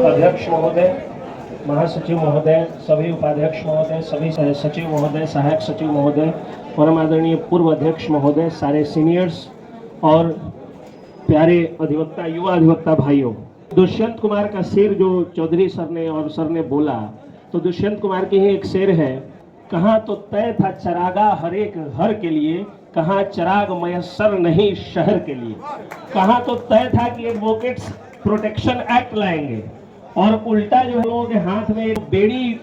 अध्यक्ष महोदय, महासचिव महोदय, सभी उपाध्यक्ष महोदय, सभी सचिव महोदय, सहायक सचिव महोदय, परम आदरणीय पूर्व अध्यक्ष महोदय, सारे सीनियर्स और प्यारे अधिवक्ता, युवा अधिवक्ता भाइयों, दुष्यंत कुमार का शेर जो चौधरी सर ने और सर ने बोला, तो दुष्यंत कुमार की ही एक शेर है, कहाँ तो तय था चरागा हर एक घर के लिए, कहाँ चराग मयस्सर नहीं शहर के लिए। कहाँ तो तय था कि एडवोकेट्स प्रोटेक्शन एक्ट लाएंगे और उल्टा जो है लोगों के हाथ में एक बेड़ी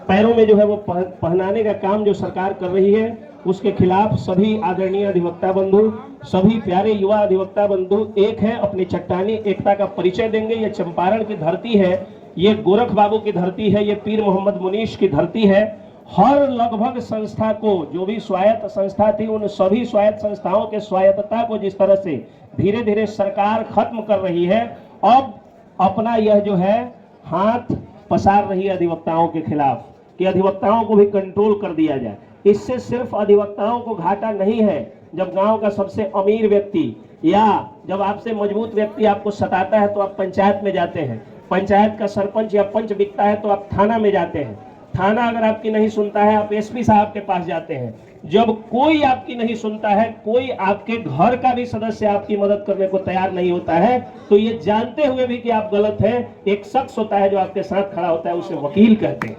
पैरों में जो है वो पहनाने का काम जो सरकार कर रही है, उसके खिलाफ सभी आदरणीय अधिवक्ता बंधु, सभी प्यारे युवा अधिवक्ता बंधु एक है, अपनी चट्टानी एकता का परिचय देंगे। ये चंपारण की धरती है, ये गोरख बाबू की धरती है, ये पीर मोहम्मद मुनीश की धरती है। हर लगभग संस्था को, जो भी स्वायत्त संस्था थी, उन सभी स्वायत्त संस्थाओं के स्वायत्तता को जिस तरह से धीरे धीरे सरकार खत्म कर रही है, अब अपना यह जो है हाथ पसार रही है अधिवक्ताओं के खिलाफ कि अधिवक्ताओं को भी कंट्रोल कर दिया जाए। इससे सिर्फ अधिवक्ताओं को घाटा नहीं है। जब गांव का सबसे अमीर व्यक्ति या जब आपसे मजबूत व्यक्ति आपको सताता है तो आप पंचायत में जाते हैं, पंचायत का सरपंच या पंच बिकता है तो आप थाना में जाते हैं, थाना अगर आपकी नहीं सुनता है आप एसपी साहब के पास जाते हैं। जब कोई आपकी नहीं सुनता है, कोई आपके घर का भी सदस्य आपकी मदद करने को तैयार नहीं होता है, तो ये जानते हुए भी कि आप गलत हैं, एक शख्स होता है जो आपके साथ खड़ा होता है, उसे वकील कहते हैं।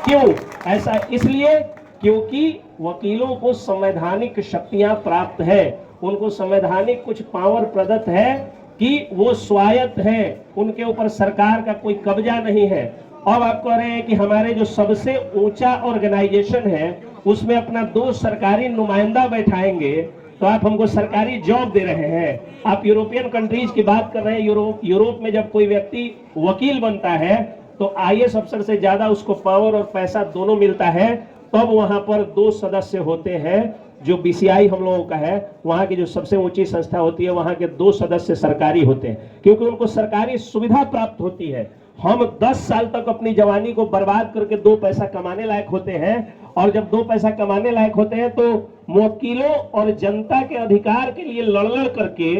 क्यों ऐसा? इसलिए क्योंकि वकीलों को संवैधानिक शक्तियां प्राप्त है, उनको संवैधानिक कुछ पावर प्रदत्त है कि वो स्वायत्त है, उनके ऊपर सरकार का कोई कब्जा नहीं है। अब आप कह रहे हैं कि हमारे जो सबसे ऊंचा ऑर्गेनाइजेशन है उसमें अपना 2 सरकारी नुमाइंदा बैठाएंगे, तो आप हमको सरकारी जॉब दे रहे हैं। आप यूरोपियन कंट्रीज की बात कर रहे हैं। यूरोप में जब कोई व्यक्ति वकील बनता है तो आईएएस अफसर से ज्यादा उसको पावर और पैसा दोनों मिलता है। तब वहां पर 2 सदस्य होते हैं, जो बीसीआई हम लोगों का है, वहां की जो सबसे ऊंची संस्था होती है, वहां के 2 सदस्य सरकारी होते हैं, क्योंकि उनको सरकारी सुविधा प्राप्त होती है। हम 10 साल तक अपनी जवानी को बर्बाद करके 2 पैसा कमाने लायक होते हैं, और जब 2 पैसा कमाने लायक होते हैं तो वकीलों और जनता के अधिकार के लिए लड़ करके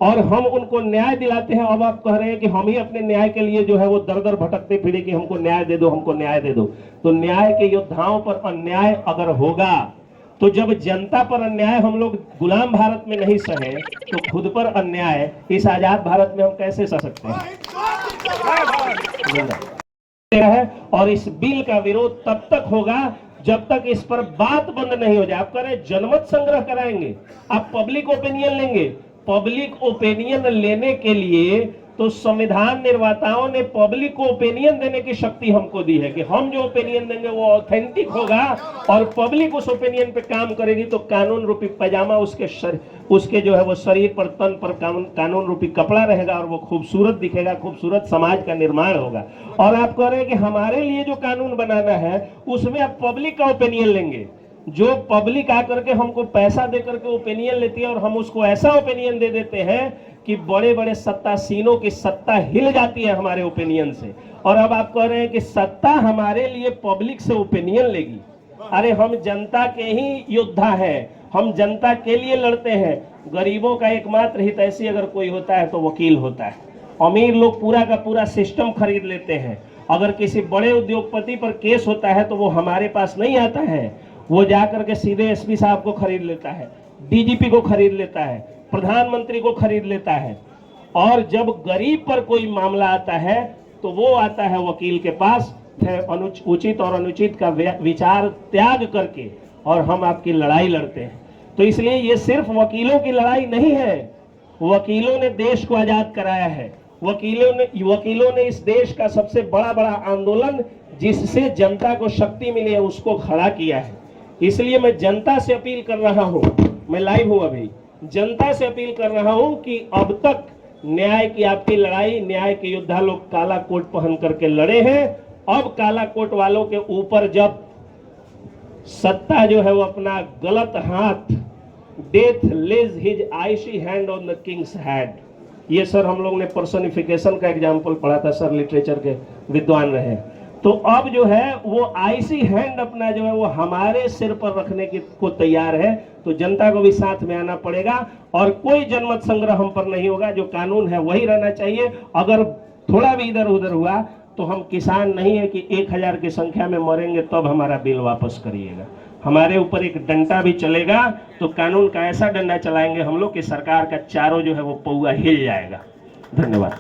और हम उनको न्याय दिलाते हैं। अब आप कह रहे हैं कि हम ही अपने न्याय के लिए जो है वो दर दर भटकते फिरे कि हमको न्याय दे दो, हमको न्याय दे दो। तो न्याय के योद्धाओं पर अन्याय अगर होगा, तो जब जनता पर अन्याय हम लोग गुलाम भारत में नहीं सहे, तो खुद पर अन्याय इस आजाद भारत में हम कैसे सह सकते हैं? और इस बिल का विरोध तब तक होगा जब तक इस पर बात बंद नहीं हो जाए। आप कह रहे हैं जनमत संग्रह कराएंगे, आप पब्लिक ओपिनियन लेंगे। पब्लिक ओपिनियन लेने के लिए तो संविधान निर्माताओं ने पब्लिक को ओपिनियन देने की शक्ति हमको दी है कि हम जो ओपिनियन देंगे वो ऑथेंटिक होगा और पब्लिक उस ओपिनियन पे काम करेगी, तो कानून रूपी पैजामा उसके जो है वो शरीर पर, तन पर कानून रूपी कपड़ा रहेगा और वो खूबसूरत दिखेगा, खूबसूरत समाज का निर्माण होगा। और आप कह रहे हैं कि हमारे लिए जो कानून बनाना है उसमें आप पब्लिक का ओपिनियन लेंगे। जो पब्लिक आकर के हमको पैसा दे करके ओपिनियन लेती है और हम उसको ऐसा ओपिनियन दे देते हैं कि बड़े बड़े सत्तासीनों की सत्ता हिल जाती है हमारे ओपिनियन से। और अब आप कह रहे हैं कि सत्ता हमारे लिए पब्लिक से ओपिनियन लेगी। अरे हम जनता के ही योद्धा हैं, हम जनता के लिए लड़ते हैं। गरीबों का एकमात्र हितैषी अगर कोई होता है तो वकील होता है। अमीर लोग पूरा का पूरा सिस्टम खरीद लेते हैं। अगर किसी बड़े उद्योगपति पर केस होता है तो वो हमारे पास नहीं आता है, वो जाकर के सीधे एसपी साहब को खरीद लेता है, डीजीपी को खरीद लेता है, प्रधानमंत्री को खरीद लेता है। और जब गरीब पर कोई मामला आता है तो वो आता है वकील के पास, उचित और अनुचित का विचार त्याग करके, और हम आपकी लड़ाई लड़ते हैं। तो इसलिए ये सिर्फ वकीलों की लड़ाई नहीं है। वकीलों ने देश को आजाद कराया है। वकीलों ने इस देश का सबसे बड़ा आंदोलन जिससे जनता को शक्ति मिली है उसको खड़ा किया है। इसलिए मैं जनता से अपील कर रहा हूं, मैं लाइव हूं अभी, जनता से अपील कर रहा हूं कि अब तक न्याय की आपकी लड़ाई, न्याय के योद्धा लोग काला कोट पहन करके लड़े हैं। अब काला कोट वालों के ऊपर जब सत्ता जो है वो अपना गलत हाथ, death lays his icy hand on the king's head, ये सर हम लोग ने पर्सोनिफिकेशन का एग्जाम्पल पढ़ा था, सर लिटरेचर के विद्वान रहे। तो अब जो है वो आईसी हैंड अपना जो है वो हमारे सिर पर रखने को तैयार है। तो जनता को भी साथ में आना पड़ेगा और कोई जनमत संग्रह हम पर नहीं होगा। जो कानून है वही रहना चाहिए। अगर थोड़ा भी इधर उधर हुआ तो हम किसान नहीं है कि 1000 की संख्या में मरेंगे तब हमारा बिल वापस करिएगा। हमारे ऊपर एक डंडा भी चलेगा तो कानून का ऐसा डंडा चलाएंगे हम लोग कि सरकार का चारों जो है वो पौआ हिल जाएगा। धन्यवाद।